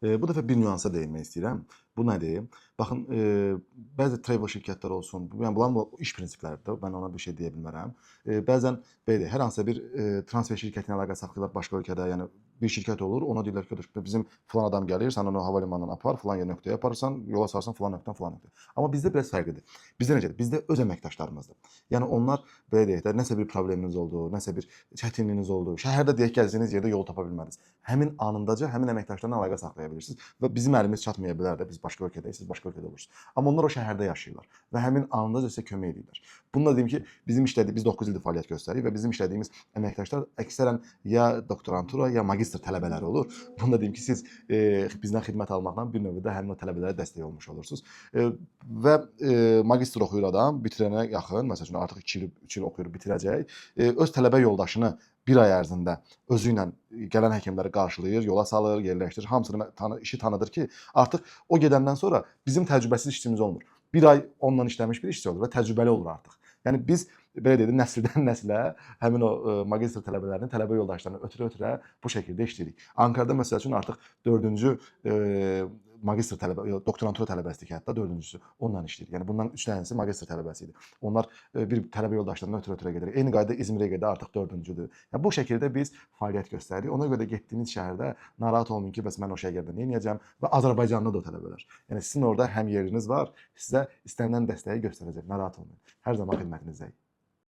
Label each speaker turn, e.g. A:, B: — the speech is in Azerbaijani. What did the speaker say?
A: Bu dəfə bir nüansa değinmək istəyirəm. Bu nədir? Baxın, bəzi travel şirkətləri olsun, yəni bunların iş prinsipləridir. Mən ona bir şey deyə bilmərəm. Bəzən belə hər hansısa bir transfer şirkəti ilə əlaqə saxlayırlar başqa ölkədə, yəni bir şirkət olur, ona deyirlər ki, bizim filan adam gəlir, sən onu hava limanından apar, filan yer nöqtəyə aparırsan, yola salırsan filan nöqtədən filan nöqtəyə. Amma bizdə biraz fərqlidir. Bizdə necədir? Bizdə öz əməkdaşlarımızdır. Yəni onlar belə deyək də, nəsə bir probleminiz oldu, nəsə bir çətinliyiniz oldu, şəhərdə deyək gəzdiyiniz yerdə yol tapa bilmədiniz. Həmin anındaca həmin əməkdaşlarla əlaqə saxlaya bilirsiniz və bizim əlimiz çatmaya bilər də, biz başqa ölkədəyik, siz başqa ölkədə olursunuz. Amma onlar o şəhərdə yaşayırlar və həmin anındaca sizə kömək edirlər. Bunu da deyim ki, biz 9 ildir fəaliyyət göstəririk və bizim işlədiyimiz əməkdaşlar əksərən ya doktorantura, ya magistr tələbələri olur. Bunu da deyim ki, siz bizdən xidmət almaqla bir növdə həmin o tələbələrə dəstək olmuş olursunuz. Və magistr oxuyur adam, bitirənə yaxın, məsəl üçün artıq 2 il, 3 il oxuyur, bitirəcək. Öz tələbə yoldaşını bir ay ərzində özü ilə gələn həkimləri qarşılayır, yola salır, yerləşdirir. Hamısını işi tanıdır ki, artıq o gedəndən sonra bizim təcrübəsiz işçimiz olmur. Bir ay onunla işləmiş bir işçi olur və təcrübəli olur artıq. Yəni biz belə deyək, nəsildən nəslə həmin o magistr tələbələrinin tələbə yoldaşlarını ötürə-ötürə bu şəkildə işləyirik. Ankarada məsəl üçün artıq 4-cü magistr tələbə, doktorantura tələbəsidir ki, hətta 4-cüsü onunla işləyir. Yəni bundan 3 dənəsi magistr tələbəsi idi. Onlar bir tələbə yoldaşlarına ötürə-ötürə gedir. Eyni qayda İzmirə gedə artıq 4-cüdür. Yəni bu şəkildə biz fəaliyyət göstəririk. Ona görə də getdiyiniz şəhərdə narahat olmayın ki, bəs mən o şəhərdə nə edəcəm və Azərbaycanlı da o tələbələr. Yəni sizin orada həm yeriniz var, sizə istənilən dəstəyi göstərəcək. Narahat olmayın. Hər zaman xidmətinizdəyik.